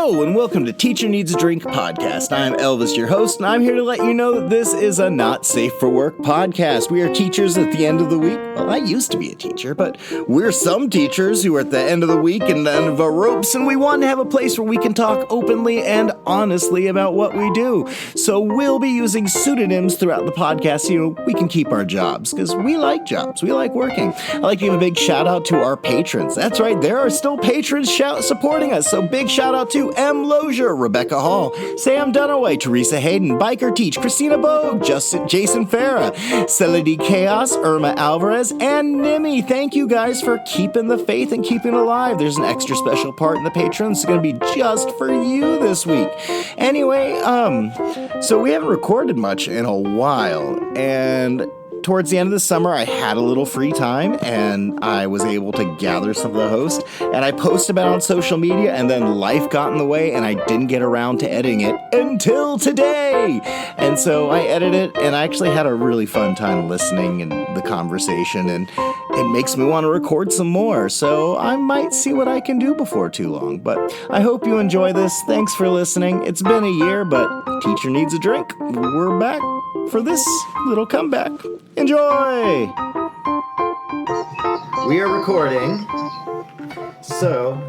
Hello, and welcome to Teacher Needs a Drink podcast. I'm Elvis, your host, and I'm here to let you know that this is a not safe for work podcast. We are teachers at the end of the week. Well, I used to be a teacher, but we're some teachers who are at the end of the week and the end of our ropes, and we want to have a place where we can talk openly and honestly about what we do. So we'll be using pseudonyms throughout the podcast so we can keep our jobs, because we like jobs. We like working. I'd like to give a big shout out to our patrons. That's right, there are still patrons supporting us, so big shout out to M. Lozier, Rebecca Hall, Sam Dunaway, Teresa Hayden, Biker Teach, Christina Bogue, Jason Farah, Celody Chaos, Irma Alvarez, and Nimi. Thank you guys for keeping the faith and keeping it alive. There's an extra special part in the Patreon. It's going to be just for you this week. Anyway, so we haven't recorded much in a while, and towards the end of the summer, I had a little free time, and I was able to gather some of the hosts, and I posted about it on social media, and then life got in the way, and I didn't get around to editing it until today. And so I edited it, and I actually had a really fun time listening and the conversation, and it makes me want to record some more. So I might see what I can do before too long. But I hope you enjoy this. Thanks for listening. It's been a year, but Teacher Needs a Drink. We're back for this little comeback. Enjoy! We are recording. So,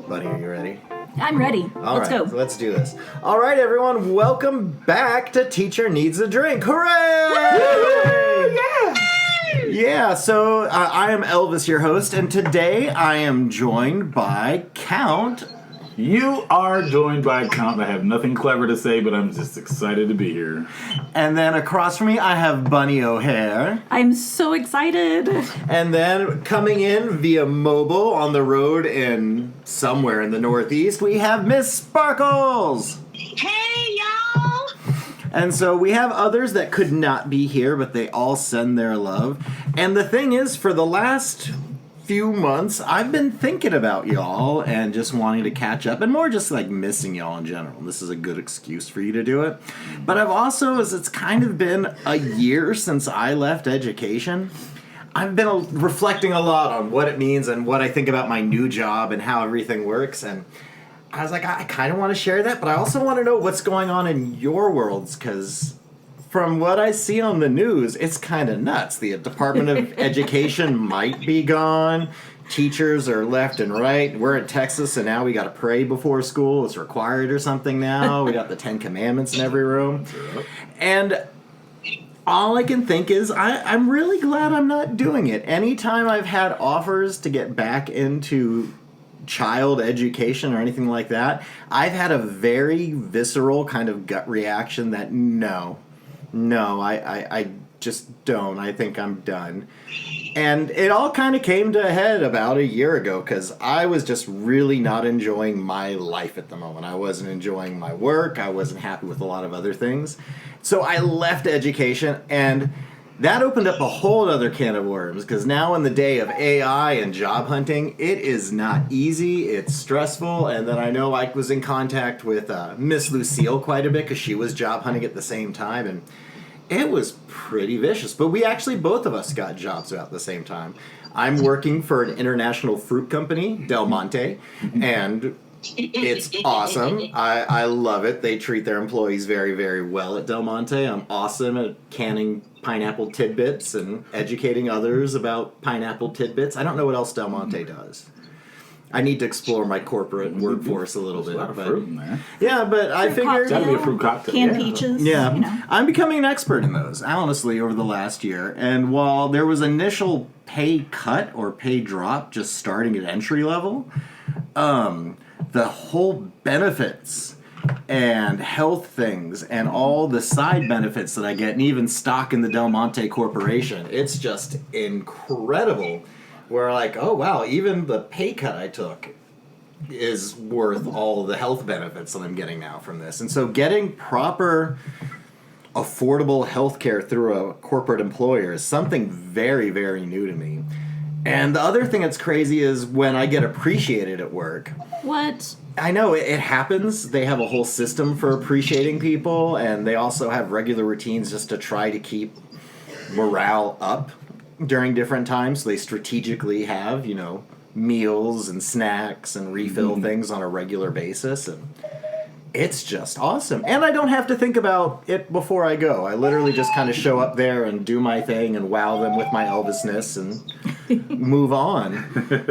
buddy, are you ready? I'm ready. Let's go. So let's do this. All right, everyone, welcome back to Teacher Needs a Drink. Hooray! Yeah! Yeah, so I am Elvis, your host, and today I am joined by Count. You are joined by Count. I have nothing clever to say, but I'm just excited to be here. And then across from me, I have Bunny O'Hare. I'm so excited. And then coming in via mobile on the road in somewhere in the Northeast, we have Miss Sparkles. Hey, y'all! And so we have others that could not be here, but they all send their love. And the thing is, for the last few months, I've been thinking about y'all and just wanting to catch up, and more just like missing y'all in general. This is a good excuse for you to do it. But I've also, as it's kind of been a year since I left education, I've been reflecting a lot on what it means and what I think about my new job and how everything works. And I was like, I kind of want to share that, but I also want to know what's going on in your worlds, because from what I see on the news, it's kind of nuts. The Department of Education might be gone. Teachers are left and right. We're in Texas, and now we got to pray before school. It's required or something now. We got the 10 Commandments in every room. And all I can think is I'm really glad I'm not doing it. Anytime I've had offers to get back into child education or anything like that, I've had a very visceral kind of gut reaction that no, I just don't. I think I'm done. And it all kind of came to a head about a year ago, because I was just really not enjoying my life at the moment. I wasn't enjoying my work. I wasn't happy with a lot of other things. So I left education, and that opened up a whole other can of worms, because now in the day of AI and job hunting, it is not easy, it's stressful. And then I know I was in contact with Miss Lucille quite a bit, because she was job hunting at the same time, and it was pretty vicious. But we actually, both of us got jobs about the same time. I'm working for an international fruit company, Del Monte, and it's awesome. I love it. They treat their employees very, very well at Del Monte. I'm awesome at canning pineapple tidbits and educating others about pineapple tidbits. I don't know what else Del Monte does. I need to explore my corporate workforce a little bit. There's a lot of fruit in there. Yeah, but I figured... That'd be a fruit cocktail. Canned peaches. Yeah, You know. I'm becoming an expert in those, honestly, over the last year. And while there was initial pay cut or pay drop just starting at entry level, the whole benefits and health things and all the side benefits that I get, and even stock in the Del Monte Corporation, it's just incredible. Where like, oh wow, even the pay cut I took is worth all the health benefits that I'm getting now from this. And so getting proper, affordable health care through a corporate employer is something very, very new to me. And the other thing that's crazy is when I get appreciated at work. What? I know, it happens. They have a whole system for appreciating people, and they also have regular routines just to try to keep morale up during different times. They strategically have, meals and snacks and refill things on a regular basis, and it's just awesome. And I don't have to think about it before I go. I literally just kind of show up there and do my thing and wow them with my Elvisness and move on.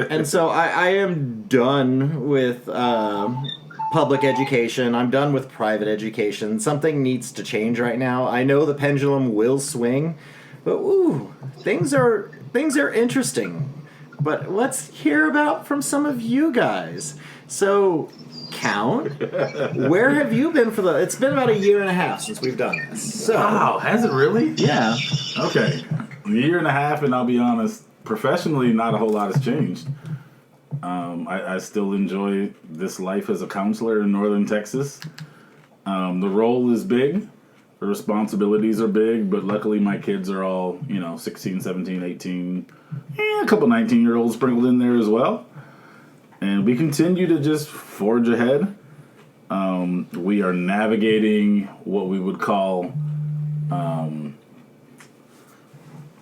And so I am done with public education. I'm done with private education. Something needs to change right now. I know the pendulum will swing, but things are interesting. But let's hear about from some of you guys. So, Count, where have you been it's been about 1.5 years since we've done this. So, Wow, has it really? yeah. Okay. 1.5 years, and I'll be honest, professionally, not a whole lot has changed. I still enjoy this life as a counselor in northern Texas. The role is big. The responsibilities are big, but luckily my kids are all, 16, 17, 18, a couple 19-year-olds sprinkled in there as well. And we continue to just forge ahead. We are navigating what we would call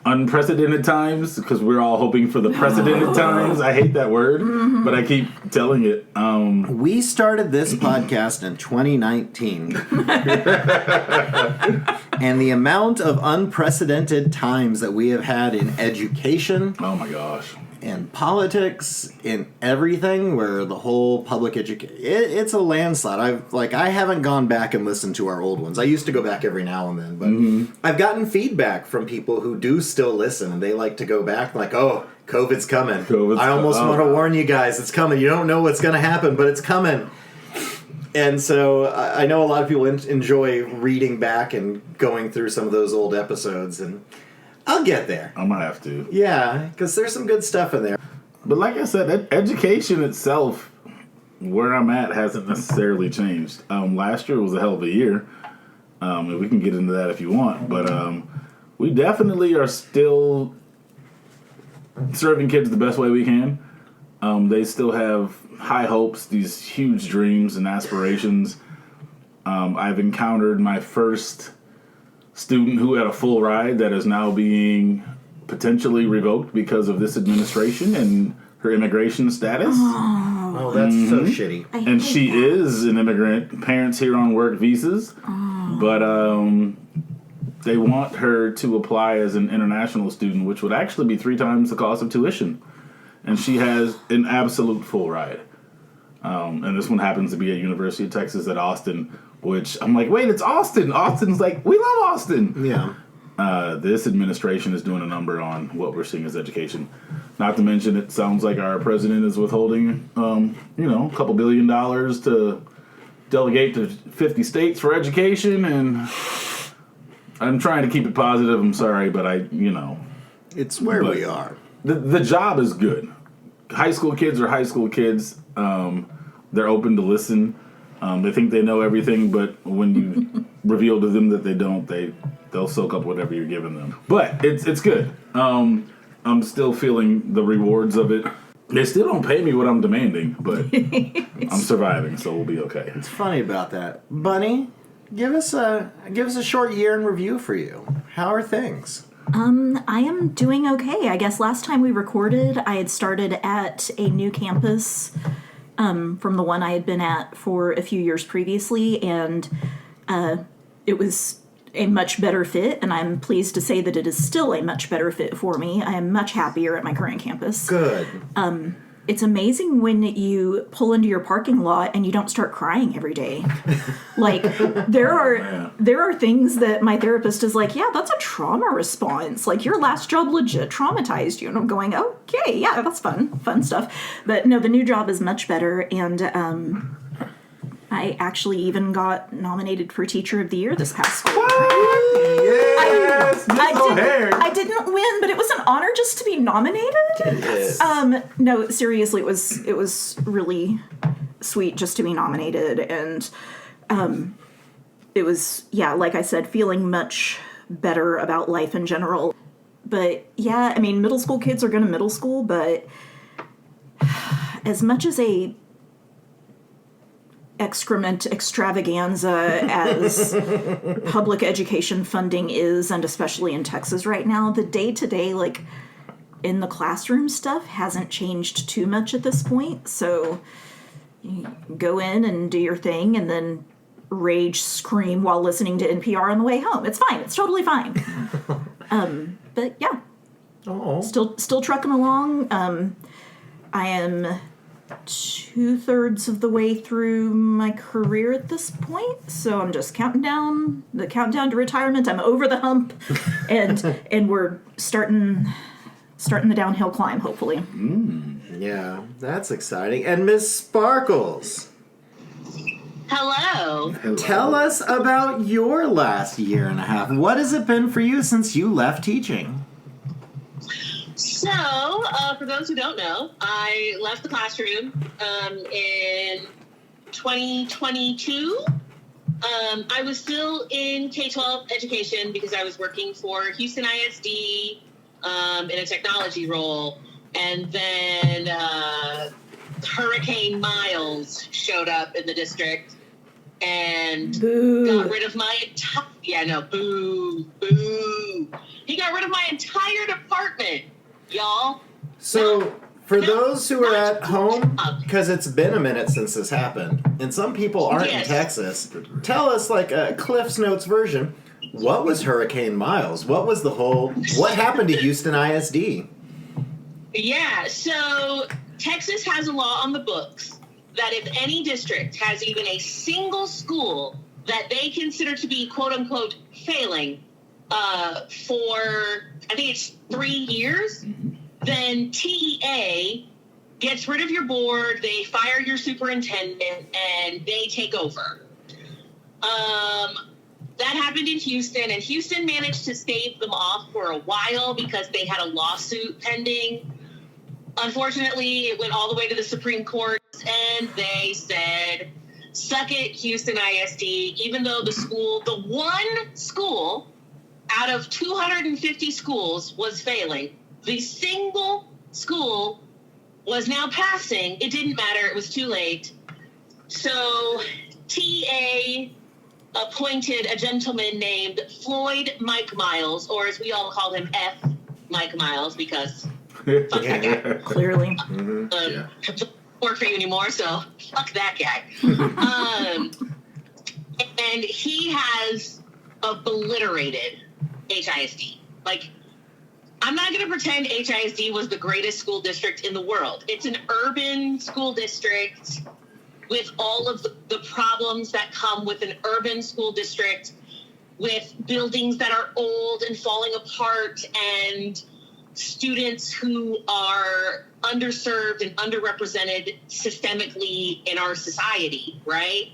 unprecedented times, because we're all hoping for the precedented times. I hate that word, but I keep telling it. We started this podcast in 2019. And the amount of unprecedented times that we have had in education. Oh my gosh. In politics, in everything, where the whole public education, it's a landslide. I haven't gone back and listened to our old ones. I used to go back every now and then, but I've gotten feedback from people who do still listen, and they like to go back like, oh, COVID's coming. I almost want to warn you guys, it's coming. You don't know what's going to happen, but it's coming. And so I know a lot of people enjoy reading back and going through some of those old episodes, and I'll get there. I'm going to have to. Yeah, because there's some good stuff in there. But like I said, education itself, where I'm at, hasn't necessarily changed. Last year was a hell of a year. And we can get into that if you want. But we definitely are still serving kids the best way we can. They still have high hopes, these huge dreams and aspirations. I've encountered my first student who had a full ride that is now being potentially revoked because of this administration and her immigration status. Oh, that's so shitty. And she is an immigrant. Parents here on work visas. But they want her to apply as an international student, which would actually be 3 times the cost of tuition. And she has an absolute full ride. And this one happens to be at University of Texas at Austin, which I'm like, wait, it's Austin. Austin's like, we love Austin. Yeah. This administration is doing a number on what we're seeing as education. Not to mention, it sounds like our president is withholding, a couple $1 billion to delegate to 50 states for education. And I'm trying to keep it positive. I'm sorry, but It's where we are. The job is good. High school kids are high school kids. They're open to listen. They think they know everything, but when you reveal to them that they don't, they'll soak up whatever you're giving them. But it's good. I'm still feeling the rewards of it. They still don't pay me what I'm demanding, but I'm surviving, so we'll be okay. It's funny about that. Bunny, give us a short year in review for you. How are things? I am doing okay. I guess last time we recorded, I had started at a new campus from the one I had been at for a few years previously, and it was a much better fit, and I'm pleased to say that it is still a much better fit for me. I am much happier at my current campus. Good. It's amazing when you pull into your parking lot and you don't start crying every day. Like, there are things that my therapist is like, yeah, that's a trauma response. Like, your last job legit traumatized you. And I'm going, okay, yeah, that's fun stuff. But no, the new job is much better. And I actually even got nominated for Teacher of the Year this past school. Yes! I didn't win, but it was an honor just to be nominated. Yes. No, seriously, it was really sweet just to be nominated, and it was, yeah, like I said, feeling much better about life in general. But yeah, I mean, middle school kids are going to middle school, but as much as a excrement extravaganza as public education funding is, and especially in Texas right now, the day-to-day, like, in the classroom stuff hasn't changed too much at this point. So you go in and do your thing and then rage scream while listening to NPR on the way home. It's fine. It's totally fine. But yeah, still trucking along. I am 2/3 of the way through my career at this point, so I'm just counting down to retirement. I'm over the hump, and we're starting the downhill climb, hopefully. Yeah, that's exciting. And Miss Sparkles, Hello. tell us about your last year and a half. What has it been for you since you left teaching? So, for those who don't know, I left the classroom in 2022. I was still in K-12 education because I was working for Houston ISD in a technology role. And then Hurricane Miles showed up in the district and got rid of my boo. He got rid of my entire department, y'all. So, for those who are at home, because it's been a minute since this happened, and some people aren't in Texas, tell us, like a Cliff's Notes version, what was Hurricane Miles? What happened to Houston ISD? Yeah, so Texas has a law on the books that if any district has even a single school that they consider to be quote-unquote failing for, I think it's 3 years, then TEA gets rid of your board, they fire your superintendent, and they take over. That happened in Houston, and Houston managed to stave them off for a while because they had a lawsuit pending. Unfortunately, it went all the way to the Supreme Court, and they said, suck it, Houston ISD, even though the one school out of 250 schools was failing. The single school was now passing. It didn't matter. It was too late. So TA appointed a gentleman named Floyd Mike Miles, or as we all call him, F. Mike Miles, because fuck that guy. Clearly. Work for you anymore, so fuck that guy. And he has obliterated HISD. Like, I'm not going to pretend HISD was the greatest school district in the world. It's an urban school district with all of the problems that come with an urban school district, with buildings that are old and falling apart and students who are underserved and underrepresented systemically in our society, right?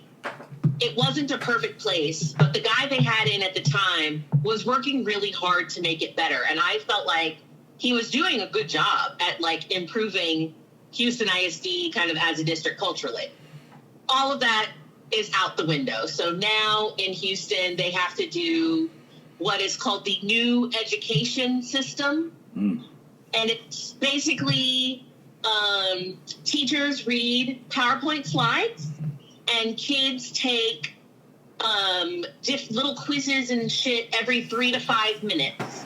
It wasn't a perfect place, but the guy they had in at the time was working really hard to make it better. And I felt like he was doing a good job at like improving Houston ISD kind of as a district culturally. All of that is out the window. So now in Houston, they have to do what is called the new education system. And it's basically teachers read PowerPoint slides and kids take little quizzes and shit every 3 to 5 minutes.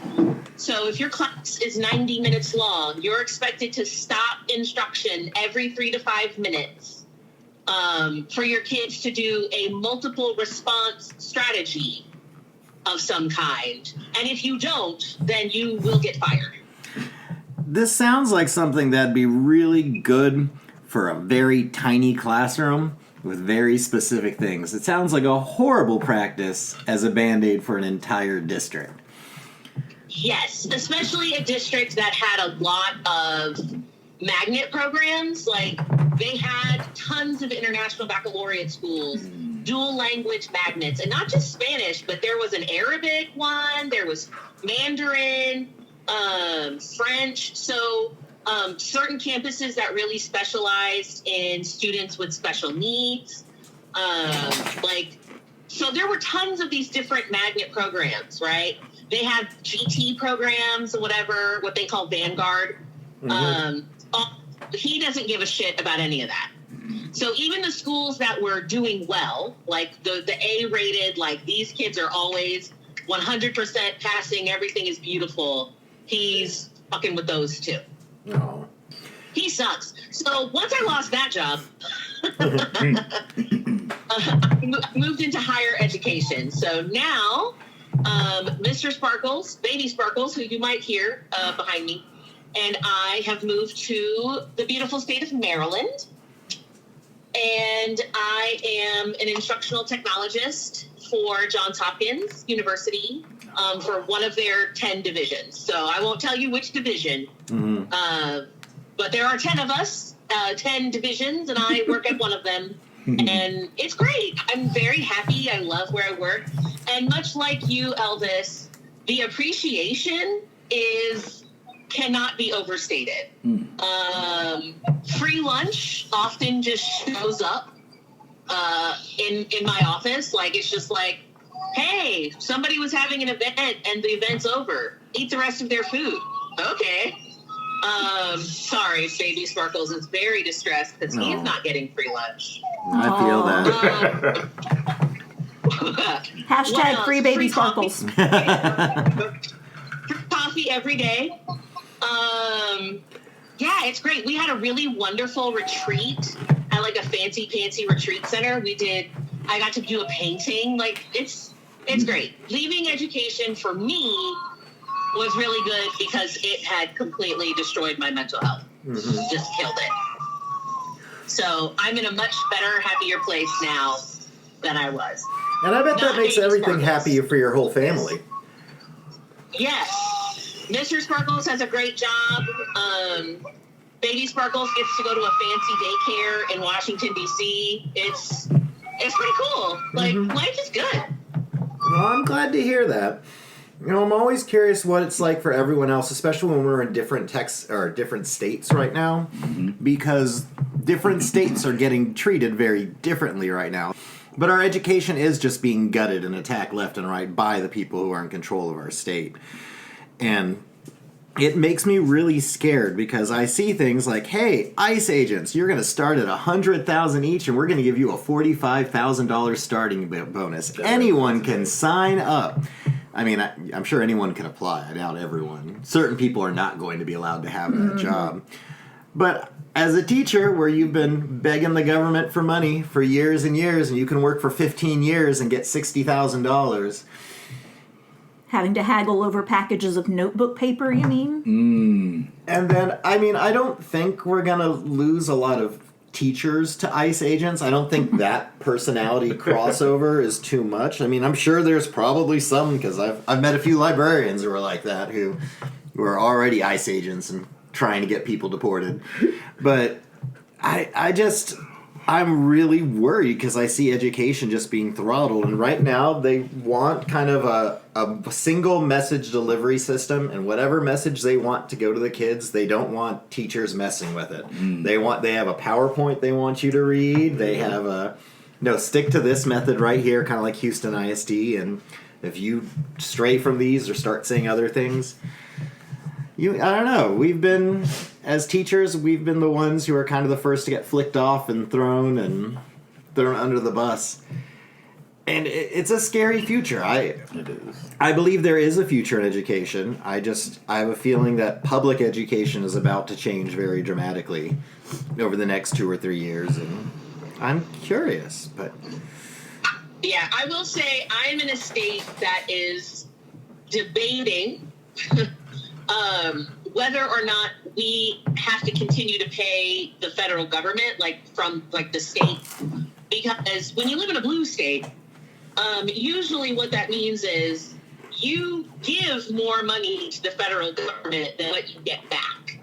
So if your class is 90 minutes long, you're expected to stop instruction every 3 to 5 minutes for your kids to do a multiple response strategy of some kind. And if you don't, then you will get fired. This sounds like something that'd be really good for a very tiny classroom with very specific things. It sounds like a horrible practice as a Band-Aid for an entire district. Yes, especially a district that had a lot of magnet programs. Like, they had tons of international baccalaureate schools, dual language magnets, and not just Spanish, but there was an Arabic one, there was Mandarin, French. So certain campuses that really specialized in students with special needs. So there were tons of these different magnet programs, right? They had GT programs or whatever, what they call Vanguard. He doesn't give a shit about any of that. So even the schools that were doing well, like the A-rated, like these kids are always 100% passing, everything is beautiful, he's fucking with those two. No. He sucks. So once I lost that job, I moved into higher education. So now, Mr. Sparkles, Baby Sparkles, who you might hear behind me, and I have moved to the beautiful state of Maryland. And I am an instructional technologist for Johns Hopkins University for one of their 10 divisions. So I won't tell you which division, but there are 10 of us, 10 divisions, and I work at one of them. And it's great. I'm very happy. I love where I work. And much like you, Elvis, the appreciation cannot be overstated. Free lunch often just shows up in my office. Like, it's just like, hey, somebody was having an event and the event's over. Eat the rest of their food. Okay. Sorry, Baby Sparkles is very distressed because he's not getting free lunch. I feel that. Hashtag free Baby Sparkles. Free coffee every day. Yeah, it's great. We had a really wonderful retreat at like a fancy retreat center. I got to do a painting. Like, it's great. Leaving education for me was really good because it had completely destroyed my mental health. Just killed it. So I'm in a much better, happier place now than I was. And I bet that Not makes Baby everything Sparkles. happy for your whole family. Yes. Mr. Sparkles has a great job. Baby Sparkles gets to go to a fancy daycare in Washington, D.C. It's pretty cool. Like, life is good. Well, I'm glad to hear that. You know, I'm always curious what it's like for everyone else, especially when we're in different different states right now, because different states are getting treated very differently right now. But our education is just being gutted and attacked left and right by the people who are in control of our state. And it makes me really scared because I see things like, hey, ICE agents, you're going to start at $100,000 each, and we're going to give you a $45,000 starting bonus. Anyone can sign up. I mean, I'm sure anyone can apply. I doubt everyone. Certain people are not going to be allowed to have that job. But as a teacher, where you've been begging the government for money for years and years, and you can work for 15 years and get $60,000. Having to haggle over packages of notebook paper, you mean? And then, I mean, I don't think we're going to lose a lot of teachers to ICE agents. I don't think that personality crossover is too much. I mean, I'm sure there's probably some, because I've met a few librarians who are like that, who are already ICE agents and trying to get people deported. But I'm really worried because I see education just being throttled. And right now they want kind of a single message delivery system, and whatever message they want to go to the kids, they don't want teachers messing with it. They have a PowerPoint they want you to read. They have stick to this method right here, kind of like Houston ISD. And if you stray from these or start saying other things, I don't know. As teachers, we've been the ones who are kind of the first to get flicked off and thrown under the bus. And it's a scary future. It is. I believe there is a future in education. I have a feeling that public education is about to change very dramatically over the next 2 or 3 years, and I'm curious. But yeah, I will say I'm in a state that is debating whether or not we have to continue to pay the federal government, from the state, because when you live in a blue state, usually what that means is you give more money to the federal government than what you get back.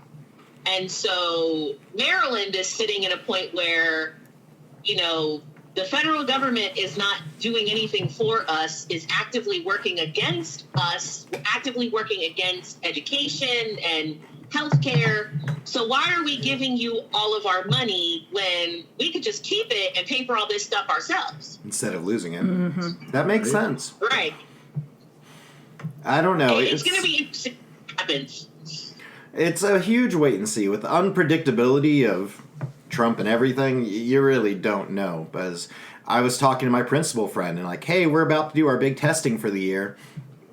And so Maryland is sitting at a point where, the federal government is not doing anything for us, is actively working against us, actively working against education and healthcare. So why are we giving you all of our money when we could just keep it and pay for all this stuff ourselves? Instead of losing it. That makes sense. Right. I don't know. It's going to be interesting what happens. It's a huge wait and see. With the unpredictability of Trump and everything, you really don't know. Because I was talking to my principal friend and hey, we're about to do our big testing for the year.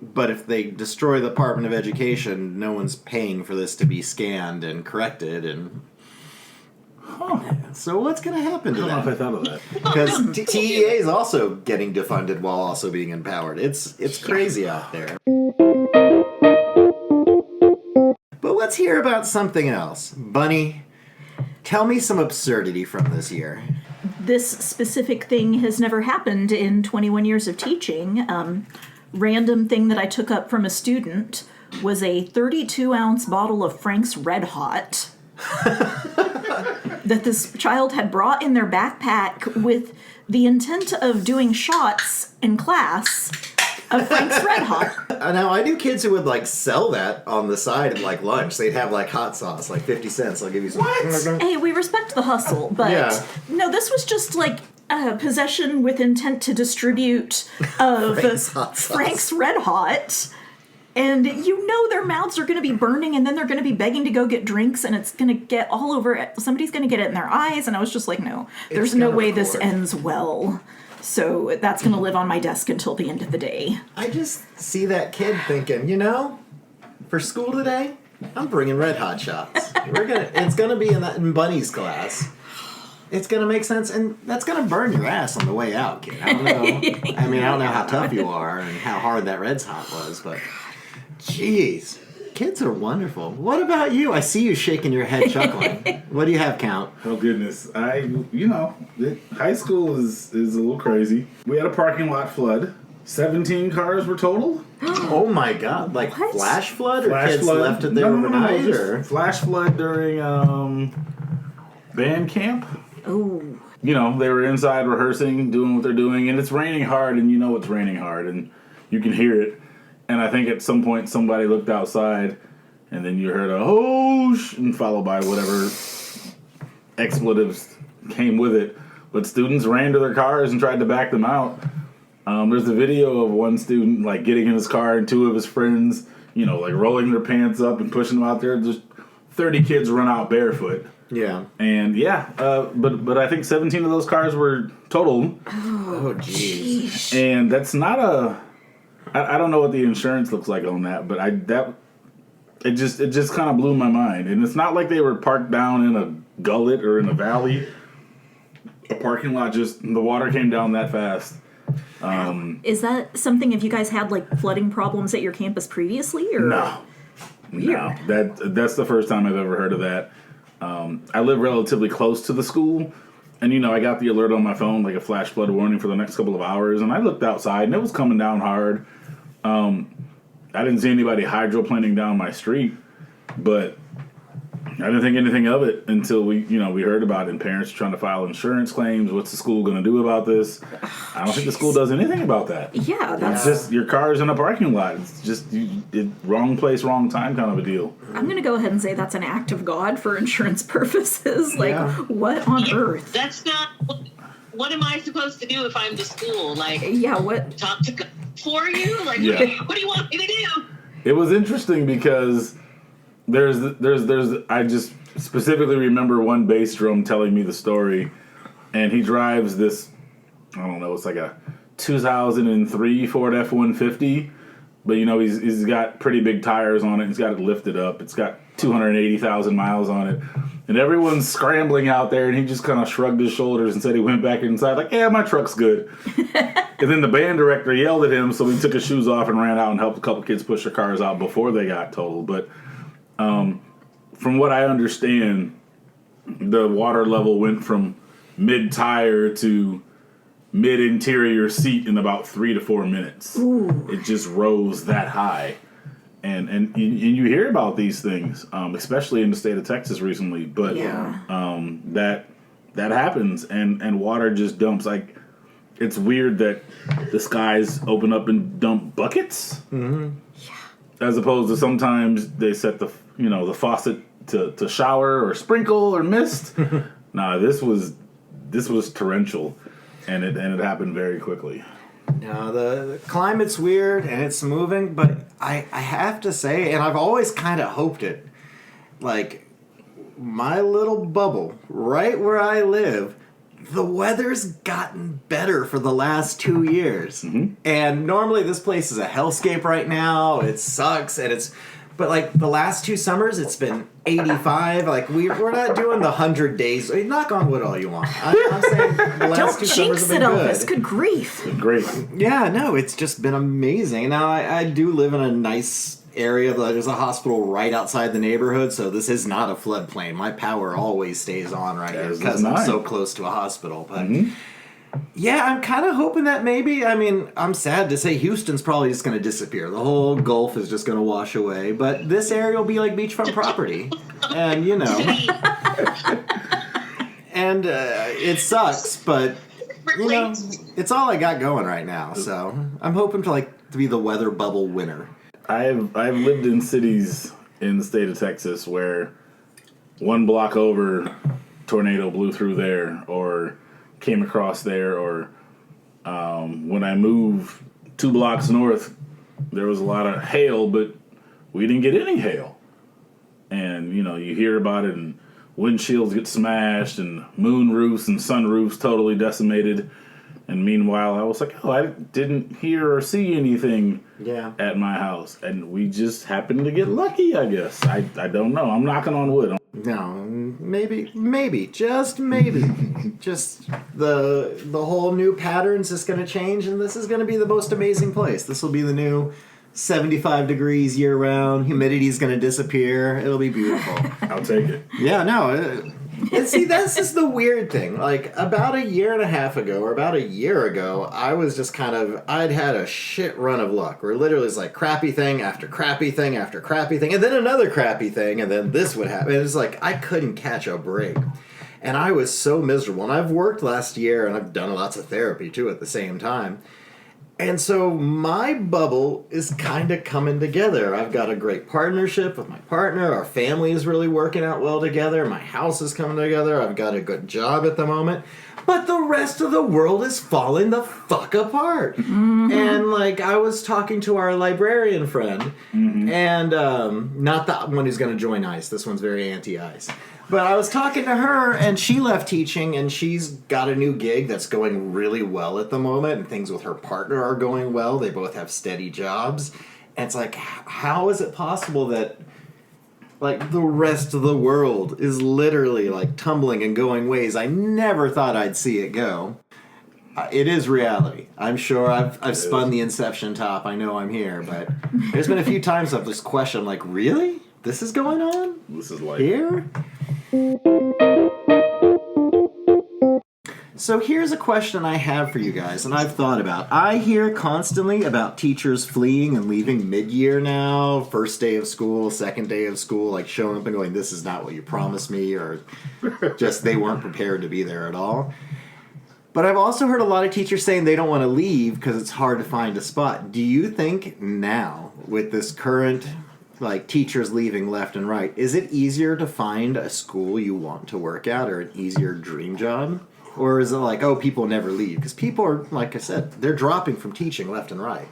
But if they destroy the Department of Education, no one's paying for this to be scanned and corrected. And so what's going to happen to I don't know if I them? thought of that. Because TEA is also getting defunded while also being empowered. It's crazy out there. But let's hear about something else. Bunny, tell me some absurdity from this year. This specific thing has never happened in 21 years of teaching. Random thing that I took up from a student was a 32-ounce bottle of Frank's Red Hot that this child had brought in their backpack with the intent of doing shots in class of Frank's Red Hot. Now, I knew kids who would, like, sell that on the side at, like, lunch. They'd have, like, hot sauce, like 50 cents. I'll give you some. What? Hey, we respect the hustle, but Yeah. no, this was just like possession with intent to distribute of Frank's hot sauce. Frank's Red Hot. And you know their mouths are going to be burning, and then they're going to be begging to go get drinks, and it's going to get all over it. Somebody's going to get it in their eyes, and I was just like, no, there's no way this ends well. So that's going to live on my desk until the end of the day. I just see that kid thinking, you know, for school today, I'm bringing Red Hot shots. It's gonna be in Bunny's class. It's gonna make sense, and that's gonna burn your ass on the way out, kid. I don't know. I mean, I don't know how tough you are and how hard that Red's Hot was, but jeez, kids are wonderful. What about you? I see you shaking your head, chuckling. What do you have, Count? Oh goodness, high school is a little crazy. We had a parking lot flood. 17 cars were totaled. Oh my God! Like What? flash flood, or Flash kids flood. left it there overnight, just or flash flood during band camp. Oh, You know, they were inside rehearsing, doing what they're doing, and it's raining hard, and you know it's raining hard, and you can hear it. And I think at some point somebody looked outside, and then you heard a whoosh, and followed by whatever expletives came with it. But students ran to their cars and tried to back them out. There's a video of one student like getting in his car and two of his friends, you know, like rolling their pants up and pushing them out there. Just 30 kids run out barefoot. yeah. And but I think 17 of those cars were totaled. Oh jeez. And that's not I don't know what the insurance looks like on that, but it just kind of blew my mind. And it's not like they were parked down in a gullet or in a valley. A parking lot, just the water came down that fast. is that something? Have you guys had like flooding problems at your campus previously? Or? No. Weird. No, that's the first time I've ever heard of that. I live relatively close to the school, and you know I got the alert on my phone, like a flash flood warning for the next couple of hours, and I looked outside and it was coming down hard. I didn't see anybody hydroplaning down my street, but I didn't think anything of it until we heard about it, and parents trying to file insurance claims. What's the school going to do about this? I don't think the school does anything about that. Yeah, It's that's. just your car's in a parking lot. It's just wrong place, wrong time kind of a deal. I'm going to go ahead and say that's an act of God for insurance purposes. Like, Yeah. what on earth? That's not. What am I supposed to do if I'm the school? Like, Yeah, what? talk to God for you? Like, Yeah. what do you want me to do? It was interesting because I just specifically remember one bass drum telling me the story, and he drives this, I don't know, it's like a 2003 Ford F-150, but you know he's got pretty big tires on it. He's got it lifted up. It's got 280,000 miles on it, and everyone's scrambling out there, and he just kind of shrugged his shoulders and said he went back inside like, yeah, my truck's good. And then the band director yelled at him, so he took his shoes off and ran out and helped a couple kids push their cars out before they got totaled. But from what I understand, the water level went from mid-tire to mid-interior seat in about 3 to 4 minutes. Ooh. It just rose that high. And you hear about these things, especially in the state of Texas recently. But Yeah. that happens, and water just dumps. Like, it's weird that the skies open up and dump buckets. Mm-hmm. Yeah. As opposed to sometimes they set the faucet to shower or sprinkle or mist. Nah, this was torrential, and it happened very quickly. No, the climate's weird and it's moving, but I have to say, and I've always kind of hoped it, like, my little bubble, right where I live, the weather's gotten better for the last 2 years. Mm-hmm. And normally this place is a hellscape right now. It sucks, but like the last 2 summers, it's been 85. Like we're not doing the 100 days. Knock on wood all you want. I'm saying the last Don't 2 summers jinx have it, been Elvis. good. Good grief. Great. Yeah, no, it's just been amazing. Now I do live in a nice area. There's a hospital right outside the neighborhood, so this is not a floodplain. My power always stays on right here because I'm so close to a hospital. But yeah, I'm kind of hoping that maybe, I mean, I'm sad to say Houston's probably just going to disappear. The whole Gulf is just going to wash away, but this area will be like beachfront property. And, you know, and it sucks, but, you know, it's all I got going right now. So I'm hoping to be the weather bubble winner. I've lived in cities in the state of Texas where one block over, tornado blew through there or came across there, or when I moved 2 blocks north, there was a lot of hail, but we didn't get any hail. And, you know, you hear about it, and windshields get smashed, and moon roofs and sun roofs totally decimated. And meanwhile, I was like, oh, I didn't hear or see anything at my house. And we just happened to get lucky, I guess. I don't know. I'm knocking on wood. No, maybe, just maybe. Just the whole new pattern's just going to change, and this is going to be the most amazing place. This will be the new 75 degrees year-round. Humidity's going to disappear. It'll be beautiful. I'll take it. Yeah, no. And see, this is the weird thing. Like, about a year and a half ago, or about a year ago, I was just I'd had a shit run of luck. Where literally it's like crappy thing after crappy thing after crappy thing, and then another crappy thing, and then this would happen. It was like, I couldn't catch a break. And I was so miserable. And I've worked last year, and I've done lots of therapy, too, at the same time. And so my bubble is kind of coming together. I've got a great partnership with my partner. Our family is really working out well together. My house is coming together. I've got a good job at the moment. But the rest of the world is falling the fuck apart. Mm-hmm. And, like, I was talking to our librarian friend, and not the one who's going to join ICE. This one's very anti-ICE. But I was talking to her, and she left teaching, and she's got a new gig that's going really well at the moment, and things with her partner are going well. They both have steady jobs. And it's like, how is it possible that, like, the rest of the world is literally, like, tumbling and going ways I never thought I'd see it go? It is reality. I'm sure I've spun the Inception top. I know I'm here, but there's been a few times I've just questioned, like, really? This is going on? This is like here? So here's a question I have for you guys, and I've thought about. I hear constantly about teachers fleeing and leaving mid-year now, first day of school, second day of school, like showing up and going, this is not what you promised me, or just they weren't prepared to be there at all. But I've also heard a lot of teachers saying they don't want to leave because it's hard to find a spot. Do you think now, with this current, like, teachers leaving left and right, is it easier to find a school you want to work at or an easier dream job? Or is it like, oh, people never leave? Because people are, like I said, they're dropping from teaching left and right.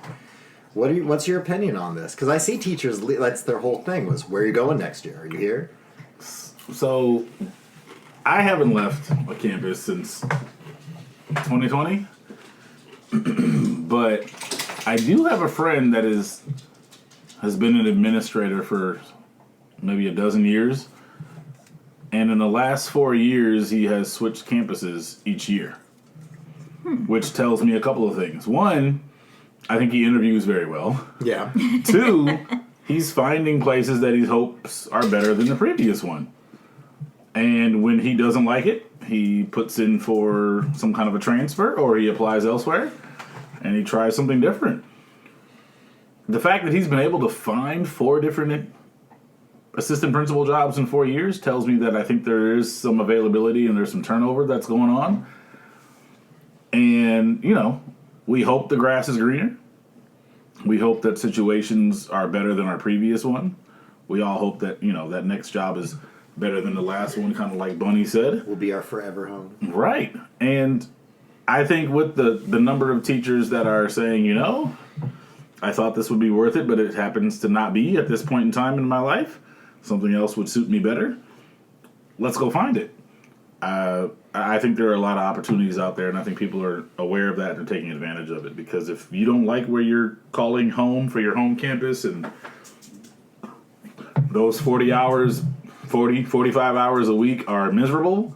What's your opinion on this? Because I see teachers, that's their whole thing was, where are you going next year? Are you here? So, I haven't left a campus since 2020. But I do have a friend that has been an administrator for maybe a dozen years. And in the last 4 years, he has switched campuses each year. Which tells me a couple of things. One, I think he interviews very well. Yeah. 2, he's finding places that he hopes are better than the previous one. And when he doesn't like it, he puts in for some kind of a transfer or he applies elsewhere and he tries something different. The fact that he's been able to find 4 different assistant principal jobs in 4 years tells me that I think there is some availability and there's some turnover that's going on. And, you know, we hope the grass is greener. We hope that situations are better than our previous one. We all hope that, you know, that next job is better than the last one, kind of like Bunny said. Will be our forever home. Right. And I think with the number of teachers that are saying, you know, I thought this would be worth it, but it happens to not be at this point in time in my life. Something else would suit me better. Let's go find it. I I think there are a lot of opportunities out there, and I think people are aware of that and are taking advantage of it. Because if you don't like where you're calling home for your home campus, and those 45 hours a week are miserable,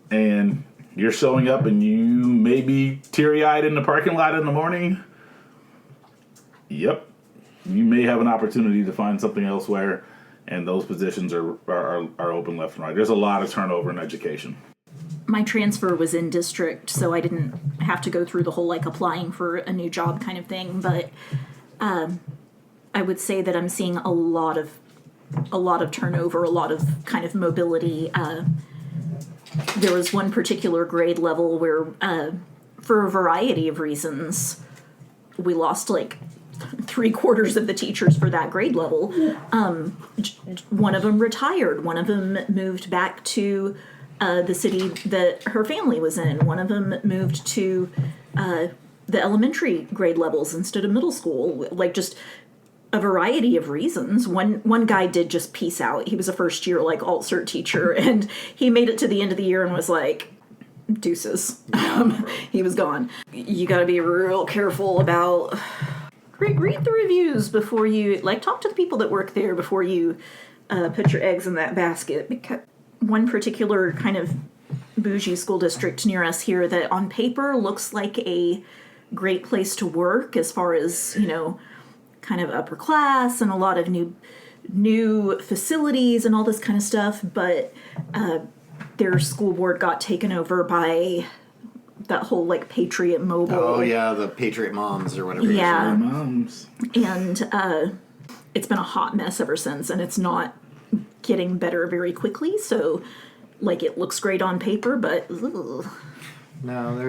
and you're showing up and you may be teary-eyed in the parking lot in the morning, yep, you may have an opportunity to find something elsewhere, and those positions are open left and right. There's a lot of turnover in education. My transfer was in district, so I didn't have to go through the whole like applying for a new job kind of thing. But I would say that I'm seeing a lot of turnover, a lot of kind of mobility. There was one particular grade level where, for a variety of reasons, we lost like 3/4 of the teachers for that grade level. One of them retired. One of them moved back to the city that her family was in. One of them moved to the elementary grade levels instead of middle school. Like just a variety of reasons. One guy did just peace out. He was a first year like alt-cert teacher, and he made it to the end of the year and was like, deuces. He was gone. You got to be real careful about read the reviews before you like talk to the people that work there before you put your eggs in that basket. Because one particular kind of bougie school district near us here that on paper looks like a great place to work as far as, you know, kind of upper class and a lot of new facilities and all this kind of stuff, but their school board got taken over by that whole like Patriot Mobile. Oh yeah, the Patriot Moms or whatever. Yeah, Moms. And it's been a hot mess ever since, and it's not getting better very quickly. So, like, it looks great on paper, but ugh. No,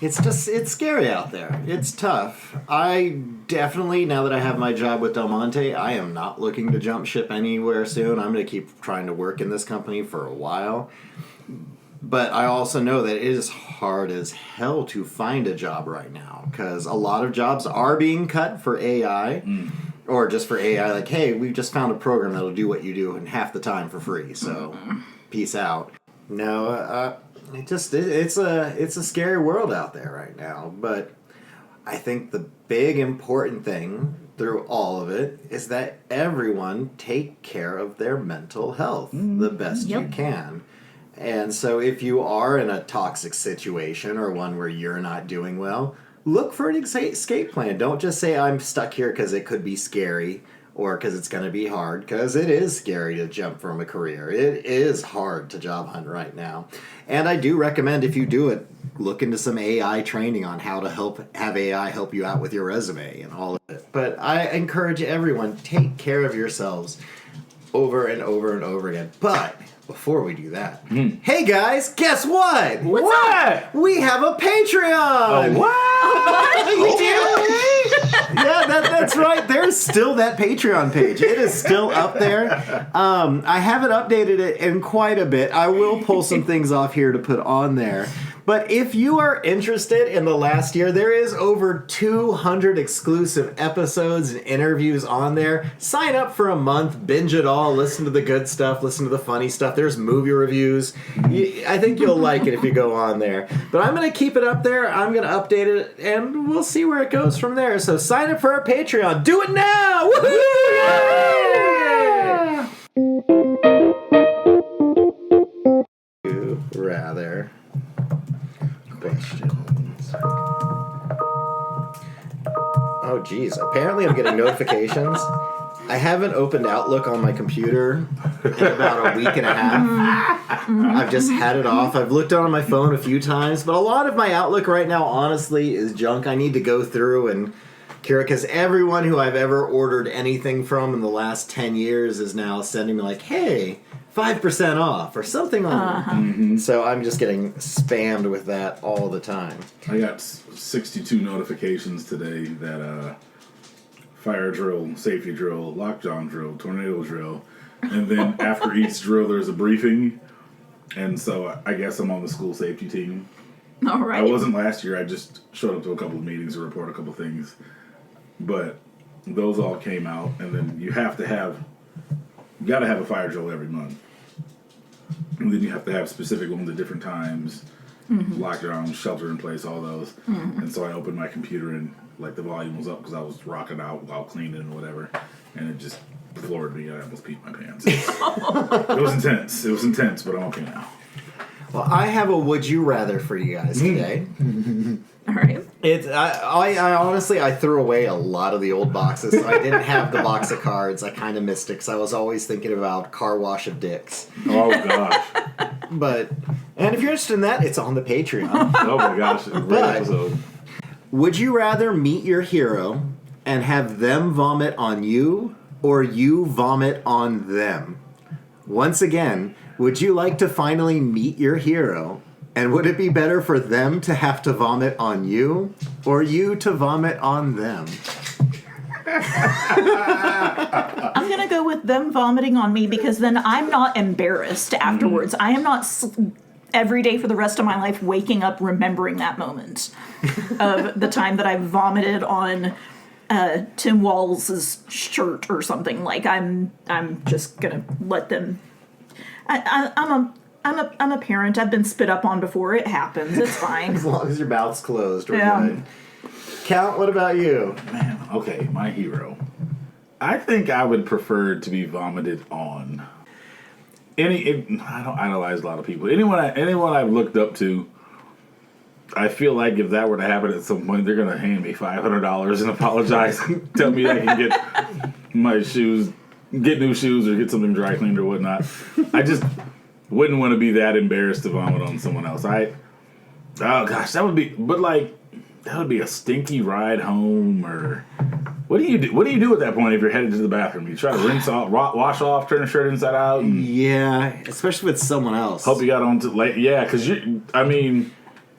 it's scary out there. It's tough. I definitely, now that I have my job with Del Monte, I am not looking to jump ship anywhere soon. I'm going to keep trying to work in this company for a while. But I also know that it is hard as hell to find a job right now because a lot of jobs are being cut for AI or just for AI. Like, hey, we've just found a program that'll do what you do in half the time for free. So, peace out. No, it's a scary world out there right now. But I think the big important thing through all of it is that everyone take care of their mental health the best you can. And so if you are in a toxic situation or one where you're not doing well, look for an escape plan. Don't just say, I'm stuck here because it could be scary or because it's going to be hard, because it is scary to jump from a career. It is hard to job hunt right now. And I do recommend, if you do it, look into some AI training on how to have AI help you out with your resume and all of it. But I encourage everyone, take care of yourselves over and over and over again. But before we do that, hey guys, guess what? What's up? We have a Patreon! Oh, what? You do? Yeah, that's right. There's still that Patreon page. It is still up there. I haven't updated it in quite a bit. I will pull some things off here to put on there. But if you are interested in the last year, there is over 200 exclusive episodes and interviews on there. Sign up for a month, binge it all, listen to the good stuff, listen to the funny stuff. There's movie reviews. I think you'll like it if you go on there. But I'm going to keep it up there. I'm going to update it, and we'll see where it goes from there. So sign up for our Patreon. Do it now! Woohoo! Rather... questions. Oh geez, apparently I'm getting notifications. I haven't opened Outlook on my computer in about a week and a half. I've just had it off. I've looked on my phone a few times, but a lot of my Outlook right now, honestly, is junk. I need to go through and cure it, because everyone who I've ever ordered anything from in the last 10 years is now sending me like, hey, 5% off or something on So I'm just getting spammed with that all the time. I got 62 notifications today that fire drill, safety drill, lockdown drill, tornado drill, and then after each drill there's a briefing, and so I guess I'm on the school safety team. All right. I wasn't last year. I just showed up to a couple of meetings to report a couple of things, but those all came out, and then you got to have a fire drill every month. And then you have to have specific ones at different times. Lockdown, shelter in place, all those. And so I opened my computer and like the volume was up because I was rocking out while cleaning and whatever. And it just floored me. I almost peed my pants. It was intense. It was intense, but I'm okay now. Well, I have a would you rather for you guys today. All right. I honestly, I threw away a lot of the old boxes, so I didn't have the box of cards. I kind of missed it because I was always thinking about Car Wash of Dicks. Oh, gosh. And if you're interested in that, it's on the Patreon. Oh, my gosh. It's a great episode. Would you rather meet your hero and have them vomit on you, or you vomit on them? Once again, would you like to finally meet your hero? And would it be better for them to have to vomit on you, or you to vomit on them? I'm going to go with them vomiting on me because then I'm not embarrassed afterwards. I am not every day for the rest of my life waking up remembering that moment of the time that I vomited on Tim Walls' shirt or something. Like I'm just going to let them... I'm a parent. I've been spit up on before. It happens. It's fine. As long as your mouth's closed, we're Yeah. good. Count, what about you? Man, okay, my hero. I think I would prefer to be vomited on. I don't idolize a lot of people. Anyone I've looked up to, I feel like if that were to happen at some point, they're going to hand me $500 and apologize and tell me I can get my shoes, get new shoes or get something dry cleaned or whatnot. I just wouldn't want to be that embarrassed to vomit on someone else. Oh gosh, that would be a stinky ride home. Or what do you do? What do you do at that point if you're headed to the bathroom? You try to rinse off, wash off, turn the shirt inside out. And Yeah, especially with someone else. hope you got on to because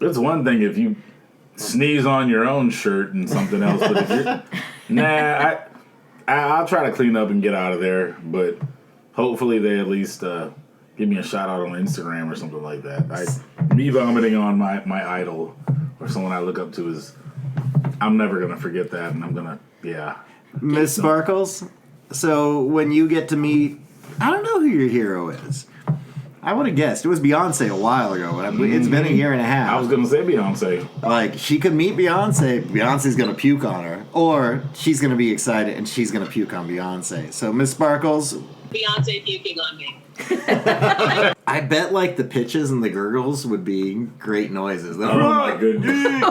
it's one thing if you sneeze on your own shirt and something else, but if you're I'll try to clean up and get out of there. But hopefully they at least give me a shout out on Instagram or something like that. Me vomiting on my idol or someone I look up to I'm never gonna forget that, and I'm gonna Miss Sparkles, so when you get to meet, I don't know who your hero is. I would have guessed. It was Beyonce a while ago, but it's been a year and a half. I was gonna say Beyonce. Like, she could meet Beyonce, Beyonce's gonna puke on her. Or she's gonna be excited and she's gonna puke on Beyonce. So, Miss Sparkles... Beyonce puking on me. I bet, like, the pitches and the gurgles would be great noises. Oh my goodness.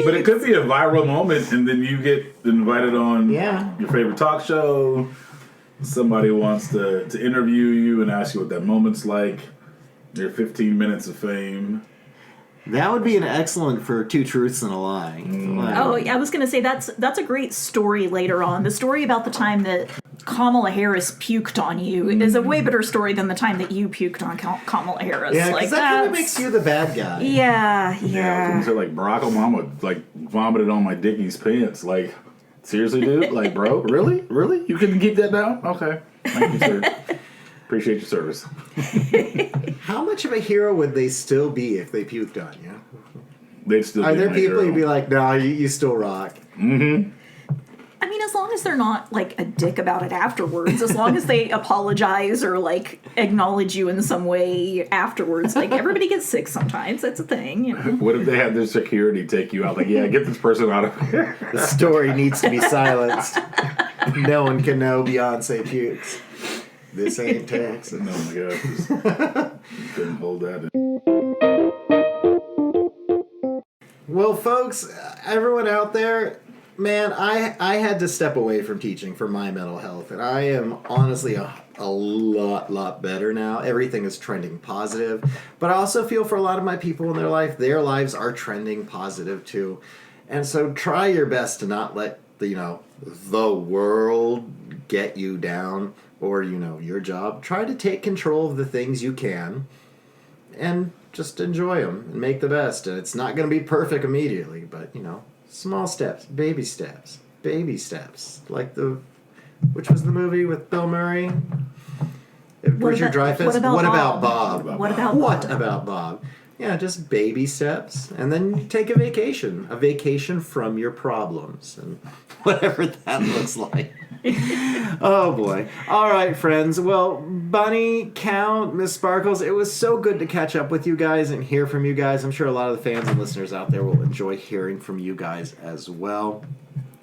But it could be a viral moment, and then you get invited on your favorite talk show. Somebody wants to interview you and ask you what that moment's like. Your 15 minutes of fame. That would be an excellent for Two Truths and a Lie. Like, Oh, I was going to say that's a great story later on. The story about the time that Kamala Harris puked on you is a way better story than the time that you puked on Kamala Harris. yeah, because like, that kind of that's- makes you the bad guy. Yeah. Things are like Barack Obama vomited on my Dickies pants. Like, seriously, dude? Like, bro, really? Really? You couldn't keep that down? Okay. Thank you, sir. Appreciate your service. How much of a hero would they still be if they puked on you? They'd still Are be there my people hero. you'd be like, no, you still rock? I mean, as long as they're not, like, a dick about it afterwards, as long as they apologize or, like, acknowledge you in some way afterwards. Like, everybody gets sick sometimes. That's a thing, you know. What if they had their security take you out? Like, yeah, get this person out of here. The story needs to be silenced. No one can know Beyonce pukes. This ain't Texas. Oh my god. Couldn't hold that in. Well, folks, everyone out there, man, I had to step away from teaching for my mental health, and I am honestly a lot better now. Everything is trending positive, but I also feel for a lot of my people in their lives are trending positive too. And so try your best to not let the world get you down, or your job. Try to take control of the things you can and just enjoy them and make the best. And it's not going to be perfect immediately, but small steps, baby steps. Like which was the movie with Bill Murray? Richard Dreyfuss. What about Bob? What about What Bob? about Bob? Yeah, just baby steps, and then you take a vacation from your problems, and whatever that looks like. Oh boy. All right, friends. Well, Bunny, Count, Miss Sparkles, it was so good to catch up with you guys and hear from you guys. I'm sure a lot of the fans and listeners out there will enjoy hearing from you guys as well.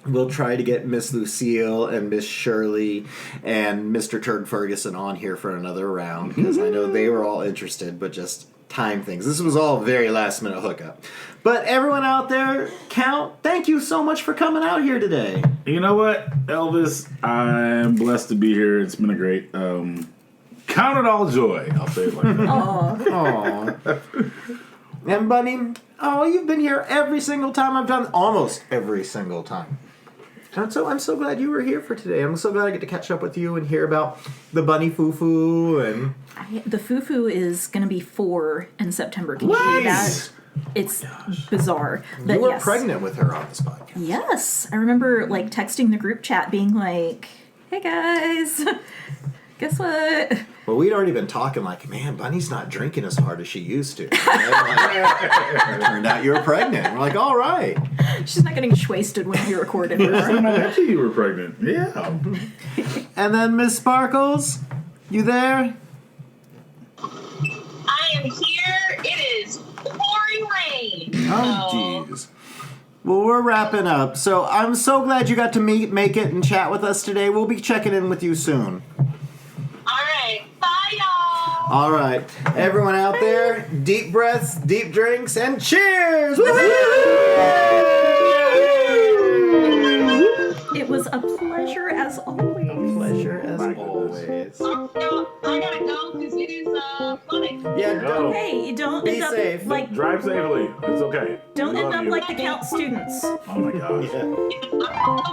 We'll try to get Miss Lucille and Miss Shirley and Mr. Turd Ferguson on here for another round because I know they were all interested, but just time things. This was all very last minute hookup. But everyone out there, Count, thank you so much for coming out here today. You know what, Elvis? I'm blessed to be here. It's been a great count it all joy. I'll say it like that. Aww. And Bunny, you've been here every single time I've done, almost every single time. And so I'm so glad you were here for today. I'm so glad I get to catch up with you and hear about the Bunny Foo-Foo and... The Foo-Foo is going to be 4 in September. Can What? you believe that? It's bizarre. But You were yes. pregnant with her on this podcast. Yes. I remember like texting the group chat being like, hey guys, guess what? Well, we'd already been talking like, man, Bunny's not drinking as hard as she used to. And turned out you were pregnant. We're like, all right. She's not getting wasted when we recorded her. Actually, you were pregnant. Yeah. And then Miss Sparkles, you there? I am here. It is pouring rain. Oh, jeez. Well, we're wrapping up. So I'm so glad you got to make it and chat with us today. We'll be checking in with you soon. All right. Bye, y'all. All right. Everyone out there, deep breaths, deep drinks, and cheers! It was a pleasure as always. Pleasure as always. No, I gotta go because it is flooding. Yeah, Go. Hey, you don't Be end up safe. like Drive safely. It's okay. don't We end love up you. like the Count students. Oh my gosh.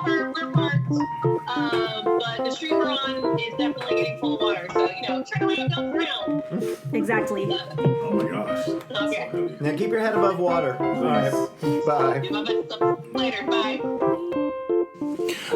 We're parked, but the street we're on is definitely getting full of water. So, trickling don't drown. Exactly. Oh my gosh. Okay. Now keep your head above water. All right. Bye. Do my best stuff later. Bye.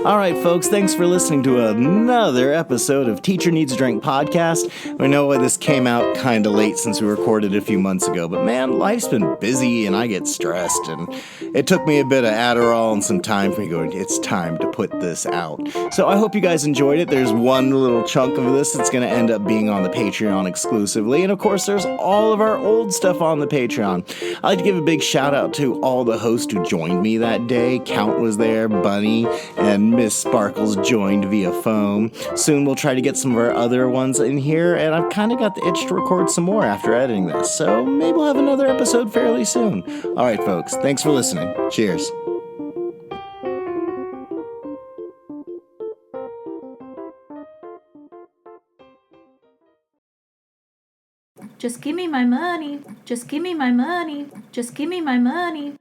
All right, folks, thanks for listening to another episode of Teacher Needs a Drink podcast. I know this came out kind of late since we recorded a few months ago, but man, life's been busy and I get stressed, and it took me a bit of Adderall and some time for me going, it's time to put this out. So I hope you guys enjoyed it. There's one little chunk of this that's going to end up being on the Patreon exclusively, and of course, there's all of our old stuff on the Patreon. I'd like to give a big shout out to all the hosts who joined me that day. Count was there, Bunny, and Miss Sparkles joined via phone. Soon we'll try to get some of our other ones in here, and I've kind of got the itch to record some more after editing this, so maybe we'll have another episode fairly soon. All right, folks, thanks for listening. Cheers. Just give me my money. Just give me my money. Just give me my money.